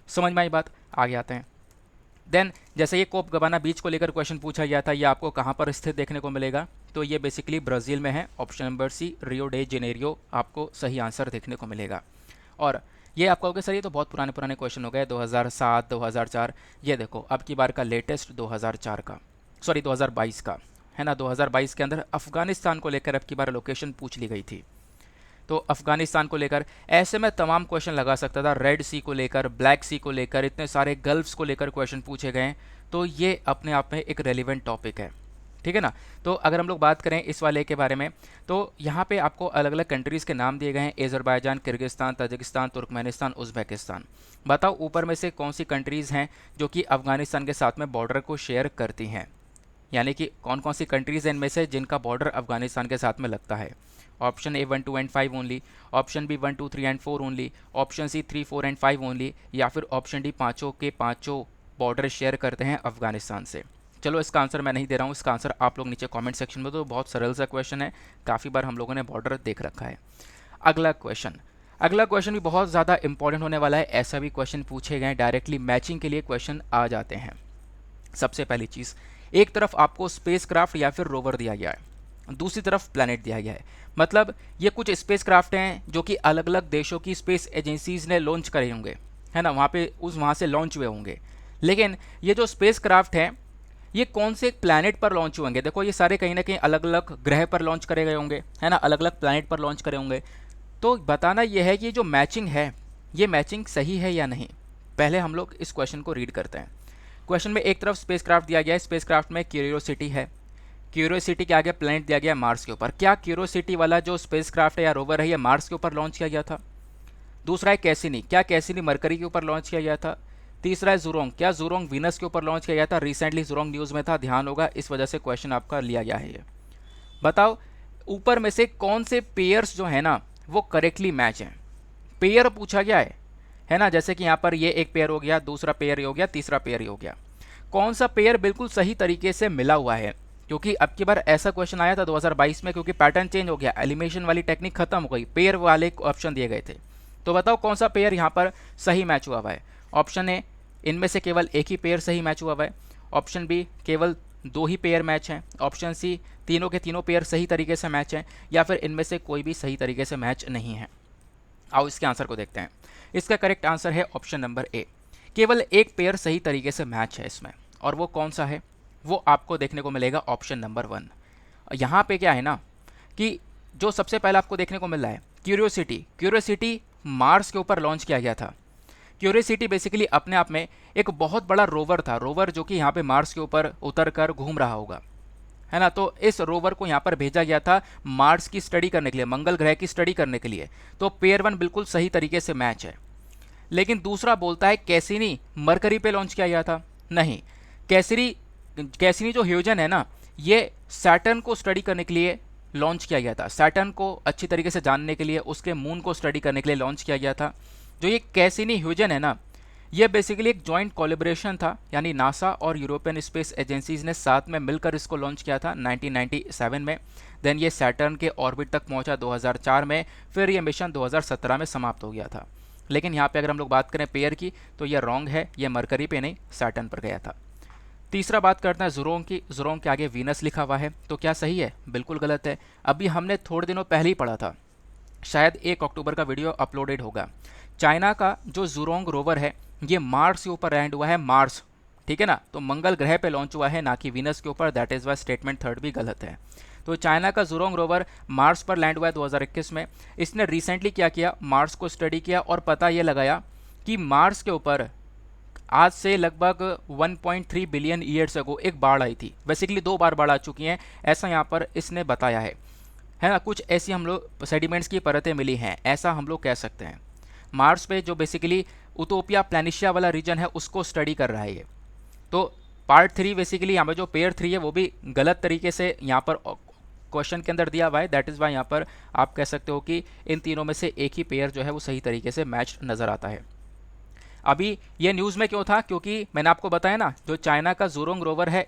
समझ में आई बात। आगे आते हैं। देन जैसे ये कोप कैबाना बीच को लेकर क्वेश्चन पूछा गया था, ये आपको कहाँ पर स्थित देखने को मिलेगा। तो ये बेसिकली ब्राज़ील में है। Option number C, Rio de Janeiro, आपको सही आंसर देखने को मिलेगा। और ये आपका होगा सर, ये तो बहुत पुराने पुराने क्वेश्चन हो गए, 2007, 2004। ये देखो अब की बार का लेटेस्ट 2004 का, सॉरी 2022 का है ना। 2022 के अंदर अफगानिस्तान को लेकर अब की बार लोकेशन पूछ ली गई थी। तो अफगानिस्तान को लेकर ऐसे में तमाम क्वेश्चन लगा सकता था, रेड सी को लेकर, ब्लैक सी को लेकर, इतने सारे गल्फ्स को लेकर क्वेश्चन पूछे गए। तो ये अपने आप में एक रेलिवेंट टॉपिक है, ठीक है ना। तो अगर हम लोग बात करें इस वाले के बारे में, तो यहाँ पे आपको अलग अलग कंट्रीज़ के नाम दिए गए हैं, Azerbaijan, Kyrgyzstan, Tajikistan, Turkmenistan, Uzbekistan. बताओ ऊपर में से कौन सी कंट्रीज़ हैं जो कि अफगानिस्तान के साथ में बॉर्डर को शेयर करती हैं, यानी कि कौन कौन सी कंट्रीज़ हैं इनमें से जिनका बॉर्डर अफगानिस्तान के साथ में लगता है। Option A 1, 2 and 5 only, option B 1, 2, 3 and 4 only, option C 3, 4 and 5 only, या फिर ऑप्शन डी पाँचों के पाँचों बॉर्डर शेयर करते हैं अफगानिस्तान से। चलो इसका आंसर मैं नहीं दे रहा हूँ, इसका आंसर आप लोग नीचे कमेंट सेक्शन में दो। बहुत सरल सा क्वेश्चन है, काफ़ी बार हम लोगों ने बॉर्डर देख रखा है। अगला क्वेश्चन भी बहुत ज़्यादा इंपॉर्टेंट होने वाला है। ऐसा भी क्वेश्चन पूछे गए, डायरेक्टली मैचिंग के लिए क्वेश्चन आ जाते हैं। सबसे पहली चीज़, एक तरफ आपको स्पेसक्राफ्ट या फिर रोवर दिया गया है, दूसरी तरफ प्लैनेट दिया गया है। मतलब ये कुछ स्पेसक्राफ्ट हैं जो कि अलग अलग देशों की स्पेस एजेंसीज ने लॉन्च करे होंगे, है ना, वहाँ से लॉन्च हुए होंगे। लेकिन ये जो स्पेसक्राफ्ट हैं ये कौन से प्लैनेट पर लॉन्च होंगे। देखो ये सारे कहीं ना कहीं अलग अलग ग्रह पर लॉन्च करे गए होंगे, है ना, अलग अलग प्लैनेट पर लॉन्च करे होंगे। तो बताना ये है कि जो मैचिंग है ये मैचिंग सही है या नहीं। पहले हम लोग इस क्वेश्चन को रीड करते हैं। क्वेश्चन में एक तरफ स्पेसक्राफ्ट दिया गया है, स्पेसक्राफ्ट में क्यूरियोसिटी है, क्यूरियोसिटी के आगे प्लैनेट दिया गया मार्स के ऊपर। क्या क्यूरियोसिटी वाला जो स्पेसक्राफ्ट है या रोवर है ये मार्स के ऊपर लॉन्च किया गया था। दूसरा है कैसिनी, क्या कैसिनी मरकरी के ऊपर लॉन्च किया गया था। तीसरा है ज़ुरोंग, क्या ज़ुरोंग वीनस के ऊपर लॉन्च किया गया था। रिसेंटली ज़ुरोंग न्यूज़ में था, ध्यान होगा, इस वजह से क्वेश्चन आपका लिया गया है। ये बताओ ऊपर में से कौन से पेयर्स जो है ना वो करेक्टली मैच हैं। पेयर पूछा गया है ना, जैसे कि यहाँ पर ये एक पेयर हो गया, दूसरा पेयर हो गया, तीसरा पेयर हो गया। कौन सा पेयर बिल्कुल सही तरीके से मिला हुआ है, क्योंकि अब की बार ऐसा क्वेश्चन आया था 2022 में, क्योंकि पैटर्न चेंज हो गया, एलिमिनेशन वाली टेक्निक खत्म हो गई, पेयर वाले ऑप्शन दिए गए थे। तो बताओ कौन सा पेयर यहाँ पर सही मैच हुआ हुआ है। ऑप्शन ए, इनमें से केवल एक ही पेयर सही मैच हुआ हुआ है। ऑप्शन बी, केवल 2 ही पेयर मैच हैं। ऑप्शन सी, तीनों के तीनों पेयर सही तरीके से मैच हैं, या फिर इनमें से कोई भी सही तरीके से मैच नहीं है। आओ इसके आंसर को देखते हैं। इसका करेक्ट आंसर है ऑप्शन नंबर ए, केवल एक पेयर सही तरीके से मैच है इसमें। और वो कौन सा है, वो आपको देखने को मिलेगा ऑप्शन नंबर 1। यहाँ पे क्या है ना कि जो सबसे पहले आपको देखने को मिल रहा है क्यूरियोसिटी मार्स के ऊपर लॉन्च किया गया था। क्यूरियोसिटी बेसिकली अपने आप में एक बहुत बड़ा रोवर था, रोवर जो कि यहाँ पे मार्स के ऊपर उतर कर घूम रहा होगा, है ना। तो इस रोवर को यहाँ पर भेजा गया था मार्स की स्टडी करने के लिए, मंगल ग्रह की स्टडी करने के लिए। तो पेयर 1 बिल्कुल सही तरीके से मैच है। लेकिन दूसरा बोलता है कैसिनी मरकरी पे लॉन्च किया गया था। नहीं, कैसिनी जो ह्यूजन है ना ये सैटर्न को स्टडी करने के लिए लॉन्च किया गया था। सैटर्न को अच्छी तरीके से जानने के लिए, उसके मून को स्टडी करने के लिए लॉन्च किया गया था। जो ये कैसिनी ह्यूजन है ना ये बेसिकली एक जॉइंट कोलैबोरेशन था, यानी नासा और यूरोपियन स्पेस एजेंसीज ने साथ में मिलकर इसको लॉन्च किया था 1997 में। देन ये सैटर्न के ऑर्बिट तक पहुंचा 2004 में, फिर ये मिशन 2017 में समाप्त हो गया था। लेकिन यहाँ पे अगर हम लोग बात करें पेयर की, तो ये रॉन्ग है, ये मरकरी पे नहीं सैटर्न पर गया था। तीसरा बात करते हैं ज़ुरोंग की। ज़ुरोंग के आगे वीनस लिखा हुआ है, तो क्या सही है? बिल्कुल गलत है। अभी हमने थोड़े दिनों पहले ही पढ़ा था, शायद 1 अक्टूबर का वीडियो अपलोडेड होगा। चाइना का जो ज़ुरोंग रोवर है ये मार्स के ऊपर लैंड हुआ है, मार्स, ठीक है ना। तो मंगल ग्रह पे लॉन्च हुआ है, ना कि वीनस के ऊपर। That is why statement third भी गलत है। तो चाइना का ज़ुरोंग रोवर मार्स पर लैंड हुआ है 2021 में। इसने रिसेंटली क्या किया, मार्स को स्टडी किया और पता ये लगाया कि मार्स के ऊपर आज से लगभग 1.3 बिलियन ईयर्स अगो एक बाढ़ आई थी। बेसिकली 2 बार बाढ़ आ चुकी हैं, ऐसा यहाँ पर इसने बताया है ना। कुछ ऐसी हम लोग सेडिमेंट्स की परतें मिली हैं, ऐसा हम लोग कह सकते हैं। मार्स पे जो बेसिकली उतोपिया प्लैनिशिया वाला रीजन है उसको स्टडी कर रहा है ये। तो पार्ट 3 बेसिकली यहाँ पर जो पेयर 3 है वो भी गलत तरीके से यहाँ पर क्वेश्चन के अंदर दिया हुआ है। दैट इज़ वाई यहाँ पर आप कह सकते हो कि इन तीनों में से एक ही पेयर जो है वो सही तरीके से मैच नज़र आता है। अभी ये न्यूज़ में क्यों था, क्योंकि मैंने आपको बताया ना, जो चाइना का ज़ुरोंग रोवर है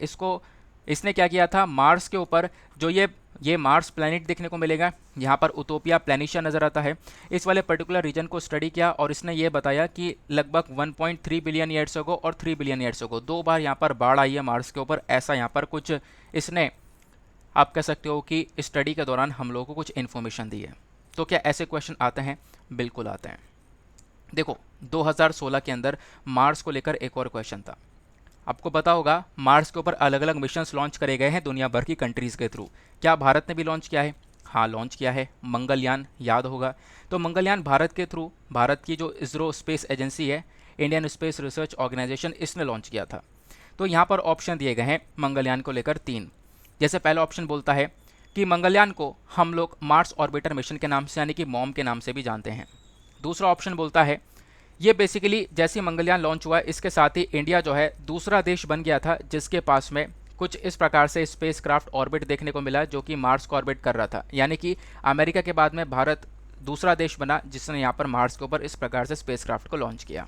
इसने क्या किया था, मार्स के ऊपर जो ये मार्स प्लैनेट देखने को मिलेगा, यहाँ पर उतोपिया प्लैनिशिया नज़र आता है, इस वाले पर्टिकुलर रीजन को स्टडी किया और इसने ये बताया कि लगभग 1.3 बिलियन ईयर्स अगो और 3 बिलियन ईयर्स अगो 2 बार यहाँ पर बाढ़ आई है मार्स के ऊपर। ऐसा यहाँ पर कुछ इसने, आप कह सकते हो कि स्टडी के दौरान हम लोगों को कुछ इन्फॉर्मेशन दी है। तो क्या ऐसे क्वेश्चन आते हैं? बिल्कुल आते हैं। देखो 2016 के अंदर मार्स को लेकर एक और क्वेश्चन था। आपको पता होगा मार्स के ऊपर अलग अलग मिशंस लॉन्च करे गए हैं दुनिया भर की कंट्रीज़ के थ्रू। क्या भारत ने भी लॉन्च किया है? हाँ लॉन्च किया है। मंगलयान याद होगा, तो मंगलयान भारत के थ्रू, भारत की जो इसरो स्पेस एजेंसी है, इंडियन स्पेस रिसर्च ऑर्गेनाइजेशन, इसने लॉन्च किया था। तो यहाँ पर ऑप्शन दिए गए हैं मंगलयान को लेकर 3। जैसे पहला ऑप्शन बोलता है कि मंगलयान को हम लोग मार्स ऑर्बिटर मिशन के नाम से यानी कि मॉम के नाम से भी जानते हैं। दूसरा ऑप्शन बोलता है ये बेसिकली जैसे मंगलयान लॉन्च हुआ इसके साथ ही इंडिया जो है दूसरा देश बन गया था जिसके पास में कुछ इस प्रकार से स्पेस क्राफ्ट ऑर्बिट देखने को मिला जो कि मार्स को ऑर्बिट कर रहा था। यानी कि अमेरिका के बाद में भारत दूसरा देश बना जिसने यहाँ पर मार्स के ऊपर इस प्रकार से स्पेस क्राफ्ट को लॉन्च किया।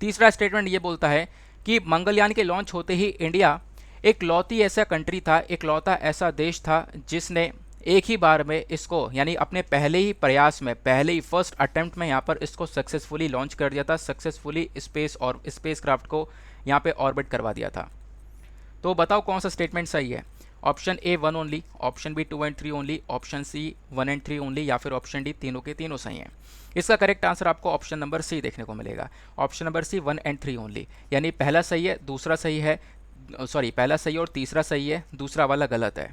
तीसरा स्टेटमेंट ये बोलता है कि मंगलयान के लॉन्च होते ही इंडिया एक लौती ऐसा कंट्री था, एक लौता ऐसा देश था जिसने एक ही बार में इसको, यानी अपने पहले ही प्रयास में, पहले ही फर्स्ट अटेम्प्ट में यहाँ पर इसको सक्सेसफुली लॉन्च कर दिया था, सक्सेसफुली स्पेस और स्पेस क्राफ्ट को यहाँ पे ऑर्बिट करवा दिया था। तो बताओ कौन सा स्टेटमेंट सही है? Option A 1 only, option B 2 and 3 only, option C 1 and 3 only, या फिर ऑप्शन डी तीनों के तीनों सही हैं। इसका करेक्ट आंसर आपको ऑप्शन नंबर सी देखने को मिलेगा। Option number C 1 and 3 only, यानी पहला सही है, दूसरा सही है, सॉरी पहला सही और तीसरा सही है, दूसरा वाला गलत है,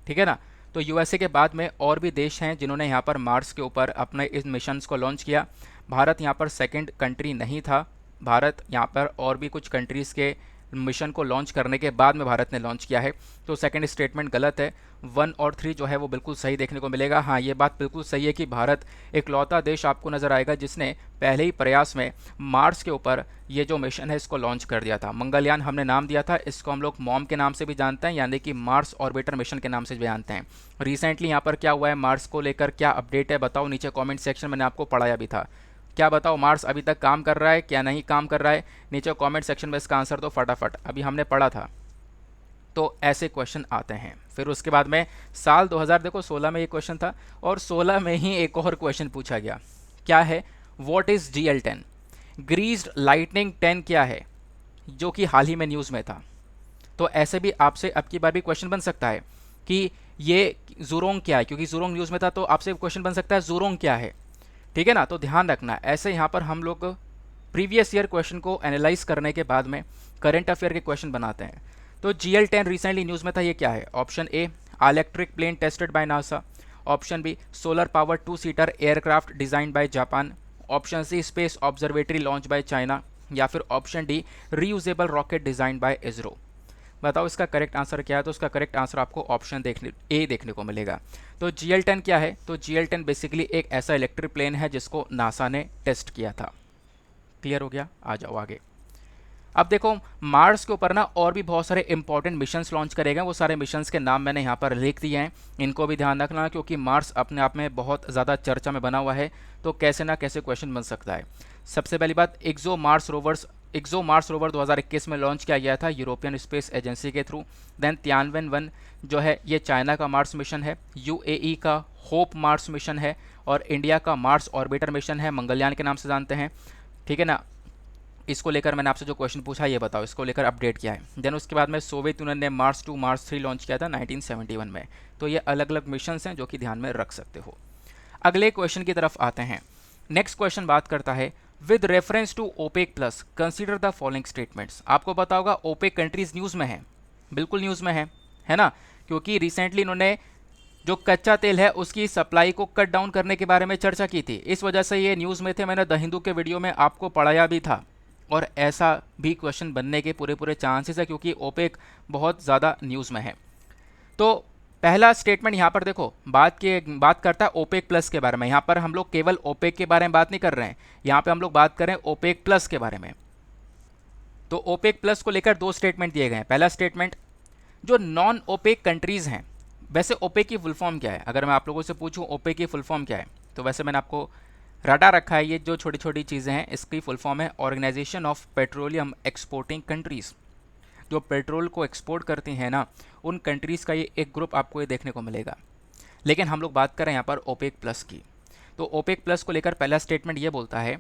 ठीक है ना। तो यूएसए के बाद में और भी देश हैं जिन्होंने यहाँ पर मार्स के ऊपर अपने इस मिशंस को लॉन्च किया। भारत यहाँ पर सेकंड कंट्री नहीं था। भारत यहाँ पर और भी कुछ कंट्रीज़ के मिशन को लॉन्च करने के बाद में भारत ने लॉन्च किया है। तो सेकंड स्टेटमेंट गलत है। 1 और 3 जो है वो बिल्कुल सही देखने को मिलेगा। हाँ, ये बात बिल्कुल सही है कि भारत एक लौता देश आपको नज़र आएगा जिसने पहले ही प्रयास में मार्स के ऊपर ये जो मिशन है इसको लॉन्च कर दिया था। मंगलयान हमने नाम दिया था, इसको हम लोग मॉम के नाम से भी जानते हैं, यानी कि मार्स ऑर्बिटर मिशन के नाम से भी जानते हैं। रिसेंटली यहाँ पर क्या हुआ है मार्स को लेकर, क्या अपडेट है बताओ नीचे कॉमेंट सेक्शन, मैंने आपको पढ़ाया भी था। क्या बताओ मार्स अभी तक काम कर रहा है क्या नहीं काम कर रहा है? नीचे कमेंट सेक्शन में इसका आंसर दो फटाफट, अभी हमने पढ़ा था। तो ऐसे क्वेश्चन आते हैं। फिर उसके बाद में साल 2016 में ये क्वेश्चन था और 16 में ही एक और क्वेश्चन पूछा गया। क्या है? What is GL10? ग्रीज्ड लाइटनिंग 10 क्या है? जो कि हाल ही में न्यूज़ में था। तो ऐसे भी आपसे अब की बार भी क्वेश्चन बन सकता है कि ये ज़ुरोंग क्या है, क्योंकि ज़ुरोंग न्यूज़ में था, तो आपसे क्वेश्चन बन सकता है ज़ुरोंग क्या है, ठीक है ना। तो ध्यान रखना, ऐसे यहाँ पर हम लोग प्रीवियस ईयर क्वेश्चन को एनालाइज करने के बाद में करंट अफेयर के क्वेश्चन बनाते हैं। तो GL10 रिसेंटली न्यूज़ में था, ये क्या है? Option A electric plane tested by NASA, option B solar power 2 seater aircraft designed by Japan, option C space observatory launch by China, या फिर option D reusable rocket design by ISRO. बताओ इसका correct answer क्या है? तो इसका correct answer आपको option A देखने को मिलेगा। तो GL10 क्या है? तो GL10 बेसिकली एक ऐसा इलेक्ट्रिक प्लेन है जिसको नासा ने टेस्ट किया था। क्लियर हो गया? आ जाओ आगे। अब देखो मार्स के ऊपर ना और भी बहुत सारे इंपॉर्टेंट मिशंस लॉन्च करे गए, वो सारे मिशंस के नाम मैंने यहाँ पर लिख दिए हैं, इनको भी ध्यान रखना क्योंकि मार्स अपने आप में बहुत ज़्यादा चर्चा में बना हुआ है, तो कैसे ना कैसे क्वेश्चन बन सकता है। सबसे पहली बात, एक्सो मार्स रोवर 2021 में लॉन्च किया गया था यूरोपियन स्पेस एजेंसी के थ्रू। देन तियानवेन 1 जो है ये चाइना का मार्स मिशन है, यूएई का होप मार्स मिशन है, और इंडिया का मार्स ऑर्बिटर मिशन है, मंगलयान के नाम से जानते हैं, ठीक है ना। इसको लेकर मैंने आपसे जो क्वेश्चन पूछा ये बताओ, इसको लेकर अपडेट किया है। देन उसके बाद में सोवियत यूनियन ने मार्स 2 मार्स 3 लॉन्च किया था 1971 में। तो ये अलग अलग मिशन हैं जो कि ध्यान में रख सकते हो। अगले क्वेश्चन की तरफ आते हैं। नेक्स्ट क्वेश्चन बात करता है with reference to OPEC plus consider the following statements. आपको पता होगा ओपेक कंट्रीज न्यूज़ में है, बिल्कुल न्यूज़ में है ना, क्योंकि रिसेंटली इन्होंने जो कच्चा तेल है उसकी सप्लाई को कट डाउन करने के बारे में चर्चा की थी, इस वजह से ये न्यूज़ में थे। मैंने द हिंदू के वीडियो में आपको पढ़ाया भी था, और ऐसा भी क्वेश्चन बनने के पूरे पूरे चांसेस है क्योंकि ओपेक बहुत ज़्यादा न्यूज़ में है। तो पहला स्टेटमेंट यहाँ पर देखो बात करता है ओपेक प्लस के बारे में। यहाँ पर हम लोग केवल ओपेक के बारे में बात नहीं कर रहे हैं, यहाँ पे हम लोग बात कर रहे हैं ओपेक प्लस के बारे में। तो ओपेक प्लस को लेकर दो स्टेटमेंट दिए गए हैं। पहला स्टेटमेंट, जो नॉन ओपेक कंट्रीज हैं, वैसे ओपेक की फुल फॉर्म क्या है, अगर मैं आप लोगों से पूछूं ओपेक की फुल फॉर्म क्या है, तो वैसे मैंने आपको रटा रखा है। ये जो छोटी छोटी चीज़ें हैं इसकी फुल फॉर्म है organisation of petroleum exporting countries. जो पेट्रोल को एक्सपोर्ट करती हैं ना, उन कंट्रीज़ का ये एक ग्रुप आपको ये देखने को मिलेगा। लेकिन हम लोग बात करें यहाँ पर ओपेक प्लस की, तो ओपेक प्लस को लेकर पहला स्टेटमेंट ये बोलता है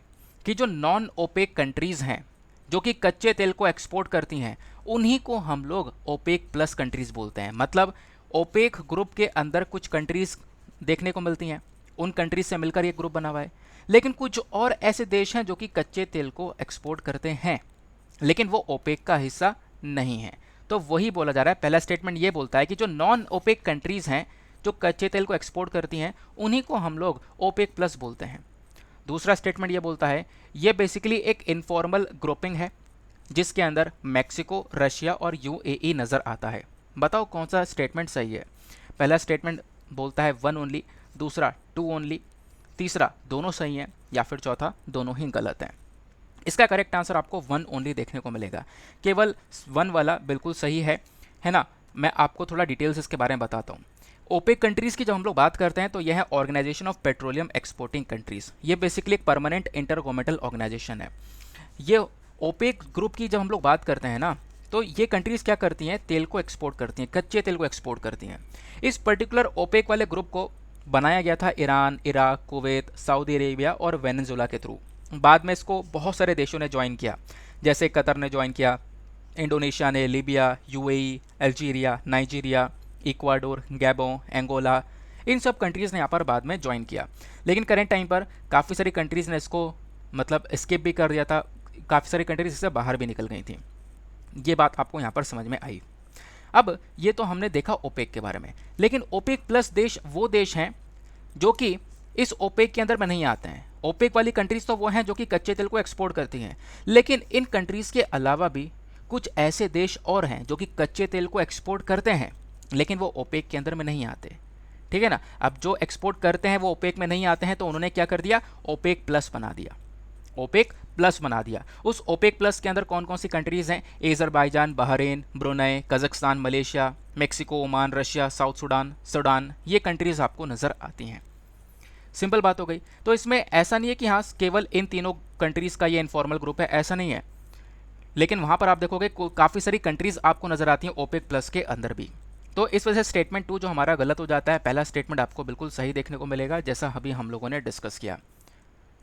कि जो नॉन ओपेक कंट्रीज़ हैं जो कि कच्चे तेल को एक्सपोर्ट करती हैं, उन्हीं को हम लोग ओपेक प्लस कंट्रीज़ बोलते हैं। मतलब ओपेक ग्रुप के अंदर कुछ कंट्रीज़ देखने को मिलती हैं, उन कंट्रीज से मिलकर ये ग्रुप बना हुआ है। लेकिन कुछ और ऐसे देश हैं जो कि कच्चे तेल को एक्सपोर्ट करते हैं, लेकिन वो ओपेक का हिस्सा नहीं है। तो वही बोला जा रहा है। पहला स्टेटमेंट ये बोलता है कि जो नॉन ओपेक कंट्रीज़ हैं जो कच्चे तेल को एक्सपोर्ट करती हैं, उन्हीं को हम लोग ओपेक प्लस बोलते हैं। दूसरा स्टेटमेंट ये बोलता है ये बेसिकली एक इनफॉर्मल ग्रुपिंग है जिसके अंदर मैक्सिको, रशिया और यूएई नज़र आता है। बताओ कौन सा स्टेटमेंट सही है। पहला स्टेटमेंट बोलता है 1 ओनली, दूसरा 2 ओनली, तीसरा दोनों सही हैं, या फिर चौथा दोनों ही गलत हैं। इसका करेक्ट आंसर आपको 1 ओनली देखने को मिलेगा। केवल 1 वाला बिल्कुल सही है ना। मैं आपको थोड़ा डिटेल्स इसके बारे में बताता हूँ। ओपेक कंट्रीज़ की जब हम लोग बात करते हैं तो यह है organisation of petroleum exporting countries. ये बेसिकली एक परमानेंट इंटर गवर्नमेंटल ऑर्गेनाइजेशन है। ये ओपेक ग्रुप की जब हम लोग बात करते हैं ना, तो ये कंट्रीज़ क्या करती हैं, तेल को एक्सपोर्ट करती हैं, कच्चे तेल को एक्सपोर्ट करती हैं। इस पर्टिकुलर ओपेक वाले ग्रुप को बनाया गया था Iran, Iraq, Kuwait, Saudi Arabia और वेनेजुएला के थ्रू। बाद में इसको बहुत सारे देशों ने ज्वाइन किया, जैसे कतर ने ज्वाइन किया, इंडोनेशिया ने, Libya, UAE, Algeria, Nigeria, Ecuador, Gabon, Angola, इन सब कंट्रीज़ ने यहाँ पर बाद में ज्वाइन किया। लेकिन करेंट टाइम पर काफ़ी सारी कंट्रीज़ ने इसको मतलब स्किप भी कर दिया था, काफ़ी सारी कंट्रीज इससे बाहर भी निकल गई थी। ये बात आपको यहाँ पर समझ में आई। अब ये तो हमने देखा ओपेक के बारे में, लेकिन ओपेक प्लस देश वो देश हैं जो कि इस ओपेक के अंदर में नहीं आते हैं। ओपेक वाली कंट्रीज तो वो हैं जो कि कच्चे तेल को एक्सपोर्ट करती हैं, लेकिन इन कंट्रीज़ के अलावा भी कुछ ऐसे देश और हैं जो कि कच्चे तेल को एक्सपोर्ट करते हैं, लेकिन वो ओपेक के अंदर में नहीं आते, ठीक है ना। अब जो एक्सपोर्ट करते हैं वो ओपेक में नहीं आते हैं, तो उन्होंने क्या कर दिया, ओपेक प्लस बना दिया, ओपेक प्लस बना दिया। उस ओपेक प्लस के अंदर कौन कौन सी कंट्रीज़ हैं, Azerbaijan, Bahrain, Brunei, Kazakhstan, Malaysia, Mexico, Oman, Russia, south Sudan, ये कंट्रीज़ आपको नज़र आती हैं। सिंपल बात हो गई। तो इसमें ऐसा नहीं है कि हाँ केवल इन तीनों कंट्रीज़ का ये इनफॉर्मल ग्रुप है, ऐसा नहीं है। लेकिन वहाँ पर आप देखोगे काफ़ी सारी कंट्रीज़ आपको नज़र आती हैं ओपेक प्लस के अंदर भी। तो इस वजह से स्टेटमेंट 2 जो हमारा गलत हो जाता है, पहला स्टेटमेंट आपको बिल्कुल सही देखने को मिलेगा, जैसा अभी हम लोगों ने डिस्कस किया।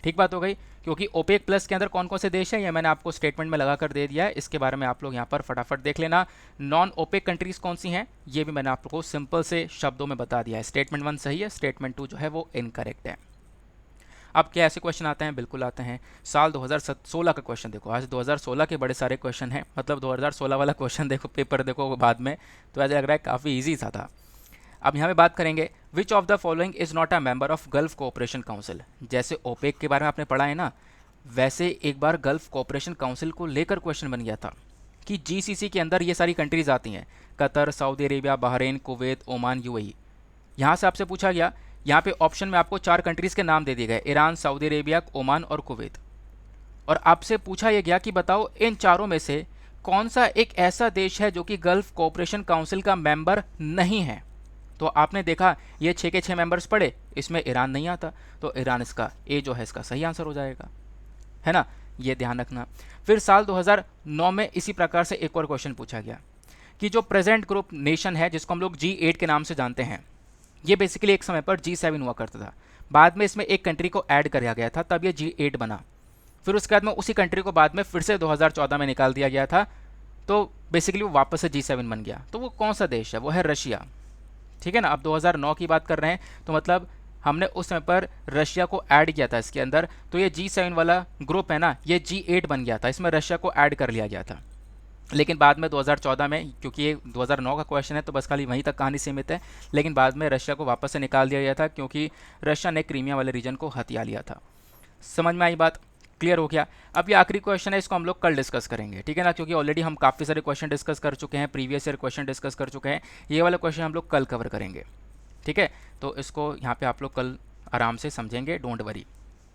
ठीक बात हो गई, क्योंकि ओपेक प्लस के अंदर कौन कौन से देश हैं ये मैंने आपको स्टेटमेंट में लगा कर दे दिया है। इसके बारे में आप लोग यहाँ पर फटाफट देख लेना। नॉन ओपेक कंट्रीज़ कौन सी हैं ये भी मैंने आपको सिंपल से शब्दों में बता दिया है। स्टेटमेंट 1 सही है, स्टेटमेंट 2 जो है वो इनकरेक्ट है। अब क्या ऐसे क्वेश्चन आते हैं, बिल्कुल आते हैं। साल 2016 का क्वेश्चन देखो, आज 2016 के बड़े सारे क्वेश्चन हैं, मतलब 2016 वाला क्वेश्चन देखो, पेपर देखो बाद में, तो ऐसा लग रहा है काफ़ी ईजी सा था। अब यहाँ पे बात करेंगे विच of the following is not a member of gulf cooperation council. जैसे ओपेक के बारे में आपने पढ़ा है ना, वैसे एक बार गल्फ कोऑपरेशन काउंसिल को लेकर क्वेश्चन बन गया था कि जीसीसी के अंदर ये सारी कंट्रीज आती हैं, Qatar, Saudi Arabia, Bahrain, Kuwait, Oman, UAE. यहाँ से आपसे पूछा गया, यहाँ पे ऑप्शन में आपको 4 कंट्रीज़ के नाम दे दिए गए, ईरान, सऊदी अरेबिया, ओमान और कुवैत। और आपसे पूछा यह गया कि बताओ इन चारों में से कौन सा एक ऐसा देश है जो कि गल्फ कोऑपरेशन काउंसिल का मेंबर नहीं है। तो आपने देखा ये 6 के 6 मेंबर्स पड़े, इसमें ईरान नहीं आता, तो ईरान इसका ए जो है इसका सही आंसर हो जाएगा, है ना, ये ध्यान रखना। फिर साल 2009 में इसी प्रकार से एक और क्वेश्चन पूछा गया कि जो प्रेजेंट ग्रुप नेशन है जिसको हम लोग G8 के नाम से जानते हैं, ये बेसिकली एक समय पर G7 हुआ करता था, बाद में इसमें एक कंट्री को ऐड किया गया था, तब ये G8 बना। फिर उसके बाद में उसी कंट्री को बाद में फिर से 2014 में निकाल दिया गया था, तो बेसिकली वो वापस से G7 बन गया। तो वो कौन सा देश है? वो है रशिया, ठीक है ना। अब 2009 की बात कर रहे हैं, तो मतलब हमने उस समय पर रशिया को ऐड किया था इसके अंदर, तो ये G7 वाला ग्रुप है ना, ये G8 बन गया था, इसमें रशिया को ऐड कर लिया गया था। लेकिन बाद में 2014 में, क्योंकि ये 2009 का क्वेश्चन है तो बस खाली वहीं तक कहानी सीमित है, लेकिन बाद में रशिया को वापस से निकाल दिया गया था क्योंकि रशिया ने क्रीमिया वाले रीजन को हथिया लिया था। समझ में आई बात? क्लियर हो गया। अब ये आखिरी क्वेश्चन है, इसको हम लोग कल डिस्कस करेंगे, ठीक है ना, क्योंकि ऑलरेडी हम काफ़ी सारे क्वेश्चन डिस्कस कर चुके हैं, प्रीवियस ईयर क्वेश्चन डिस्कस कर चुके हैं, ये वाला क्वेश्चन हम लोग कल कवर करेंगे, ठीक है। तो इसको यहाँ पे आप लोग कल आराम से समझेंगे, डोंट वरी,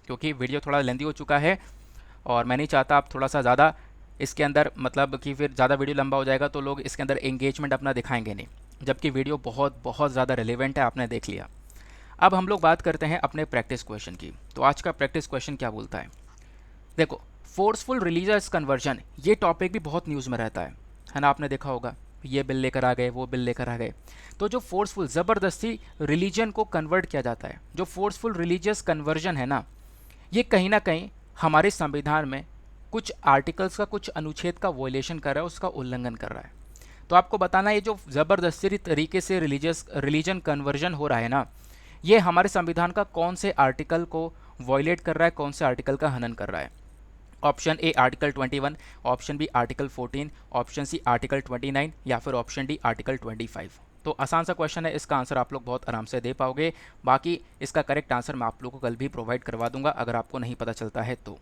क्योंकि वीडियो थोड़ा लेंदी हो चुका है और मैं नहीं चाहता आप थोड़ा सा ज़्यादा इसके अंदर, मतलब कि फिर ज़्यादा वीडियो लंबा हो जाएगा तो लोग इसके अंदर एंगेजमेंट अपना दिखाएंगे नहीं, जबकि वीडियो बहुत बहुत ज़्यादा रिलेवेंट है, आपने देख लिया। अब हम लोग बात करते हैं अपने प्रैक्टिस क्वेश्चन की। तो आज का प्रैक्टिस क्वेश्चन क्या बोलता है? देखो, फोर्सफुल रिलीजियस कन्वर्जन, ये टॉपिक भी बहुत न्यूज़ में रहता है ना, आपने देखा होगा, ये बिल लेकर आ गए, वो बिल लेकर आ गए। तो जो फोर्सफुल, ज़बरदस्ती रिलीजन को कन्वर्ट किया जाता है, जो फोर्सफुल रिलीजियस कन्वर्जन है ना, ये कहीं ना कहीं हमारे संविधान में कुछ आर्टिकल्स का, कुछ अनुच्छेद का वॉयलेशन कर रहा है, उसका उल्लंघन कर रहा है। तो आपको बताना, ये जो ज़बरदस्ती तरीके से रिलीजन कन्वर्जन हो रहा है ना, ये हमारे संविधान का कौन से आर्टिकल को वॉयलेट कर रहा है, कौन से आर्टिकल का हनन कर रहा है? Option A article 21, option B article 14, option C article 29 या फिर ऑप्शन डी आर्टिकल 25। तो आसान सा क्वेश्चन है, इसका आंसर आप लोग बहुत आराम से दे पाओगे। बाकी इसका करेक्ट आंसर मैं आप लोगों को कल भी प्रोवाइड करवा दूंगा अगर आपको नहीं पता चलता है तो।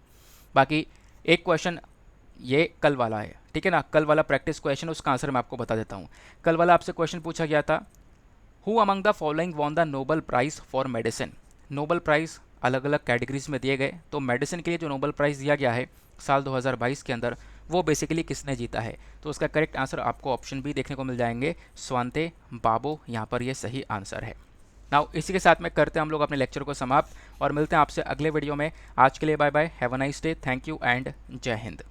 बाकी एक क्वेश्चन ये कल वाला है, ठीक है ना, कल वाला प्रैक्टिस क्वेश्चन, उसका आंसर मैं आपको बता देता हूँ। कल वाला आपसे क्वेश्चन पूछा गया था, who among the following won the Nobel prize for medicine. Nobel prize अलग अलग कैटेगरीज में दिए गए, तो मेडिसिन के लिए जो नोबल प्राइज़ दिया गया है साल 2022 के अंदर, वो बेसिकली किसने जीता है? तो उसका करेक्ट आंसर आपको ऑप्शन बी देखने को मिल जाएंगे, स्वांते बाबो, यहाँ पर ये सही आंसर है। नाउ इसी के साथ में करते हैं हम लोग अपने लेक्चर को समाप्त और मिलते हैं आपसे अगले वीडियो में। आज के लिए bye bye, have a nice day, thank you and जय हिंद।